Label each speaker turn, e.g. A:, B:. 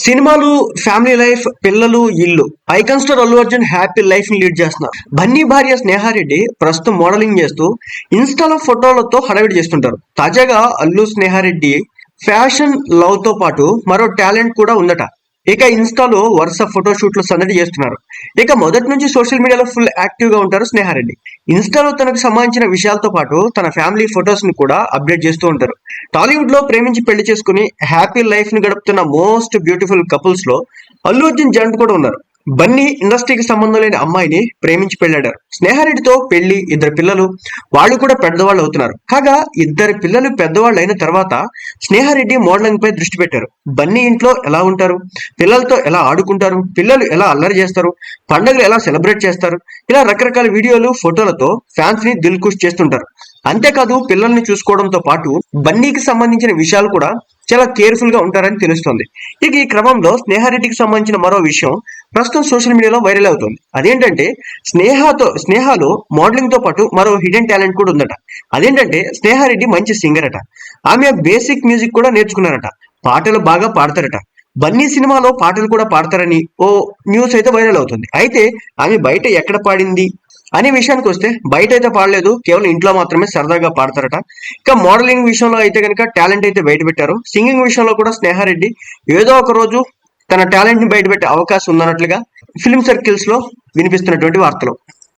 A: సినిమాలు, family life, పిల్లలు, ఇల్లు. Icon star Allu Arjun happy life ని లీడ్ చేస్తున్నారు. బన్నీ భార్య స్నేహారెడ్డి ప్రస్తుతం మోడలింగ్ చేస్తూ ఇన్స్టాలో ఫోటోలతో హడావిడి చేస్తుంటారు. తాజాగా అల్లు స్నేహారెడ్డి ఫ్యాషన్ లవ్ తో పాటు మరో టాలెంట్ కూడా ఉందట. ఇక ఇన్స్టాలో వరుస ఫోటోషూట్లు సందడి చేస్తున్నారు. ఇక మొదటి నుంచి సోషల్ మీడియాలో ఫుల్ యాక్టివ్ గా ఉంటారు స్నేహారెడ్డి. ఇన్స్టాలో తనకు సంబంధించిన విషయాలతో పాటు తన ఫ్యామిలీ ఫొటోస్ ని కూడా అప్డేట్ చేస్తూ ఉంటారు. టాలీవుడ్ లో ప్రేమించి పెళ్లి చేసుకుని హ్యాపీ లైఫ్ ని గడుపుతున్న మోస్ట్ బ్యూటిఫుల్ కపుల్స్ లో అల్లు అర్జున్ జంట కూడా ఉన్నారు. బన్నీ ఇండస్ట్రీకి సంబంధం లేని అమ్మాయిని ప్రేమించి పెళ్లాడారు. స్నేహారెడ్డితో పెళ్లి, ఇద్దరు పిల్లలు, వాళ్ళు కూడా పెద్దవాళ్ళు అవుతున్నారు. కాగా ఇద్దరు పిల్లలు పెద్దవాళ్ళు అయిన తర్వాత స్నేహారెడ్డి మోడలింగ్ పై దృష్టి పెట్టారు. బన్నీ ఇంట్లో ఎలా ఉంటారు, పిల్లలతో ఎలా ఆడుకుంటారు, పిల్లలు ఎలా అల్లరి చేస్తారు, పండుగలు ఎలా సెలబ్రేట్ చేస్తారు, ఇలా రకరకాల వీడియోలు, ఫోటోలతో ఫ్యాన్స్ ని దిల్ ఖుష్ చేస్తుంటారు. అంతేకాదు పిల్లల్ని చూసుకోవడంతో పాటు బన్నీకి సంబంధించిన విషయాలు కూడా చాలా కేర్ఫుల్ గా ఉంటారని తెలుస్తోంది. ఇక ఈ క్రమంలో స్నేహారెడ్డికి సంబంధించిన మరో విషయం ప్రస్తుతం సోషల్ మీడియాలో వైరల్ అవుతుంది. అదేంటంటే స్నేహాలో మోడలింగ్ తో పాటు మరో హిడెన్ టాలెంట్ కూడా ఉందట. అదేంటంటే స్నేహారెడ్డి మంచి సింగర్ అట. ఆమె బేసిక్ మ్యూజిక్ కూడా నేర్చుకున్నారట. పాటలు బాగా పాడతారట. బన్నీ సినిమాలో పాటలు కూడా పాడతారని ఓ న్యూస్ అయితే వైరల్ అవుతుంది. అయితే ఆమె బయట ఎక్కడ పాడింది అనే విషయానికి వస్తే బయట అయితే పాడలేదు, కేవలం ఇంట్లో మాత్రమే సరదాగా పాడతారట. ఇక మోడలింగ్ విషయంలో అయితే కనుక టాలెంట్ అయితే బయట పెట్టారు. సింగింగ్ విషయంలో కూడా స్నేహారెడ్డి ఏదో ఒక రోజు తన టాలెంట్ ని బయట పెట్టే అవకాశం ఉందన్నట్లుగా ఫిల్మ్ సర్కిల్స్ లో వినిపిస్తున్నటువంటి వార్తలు.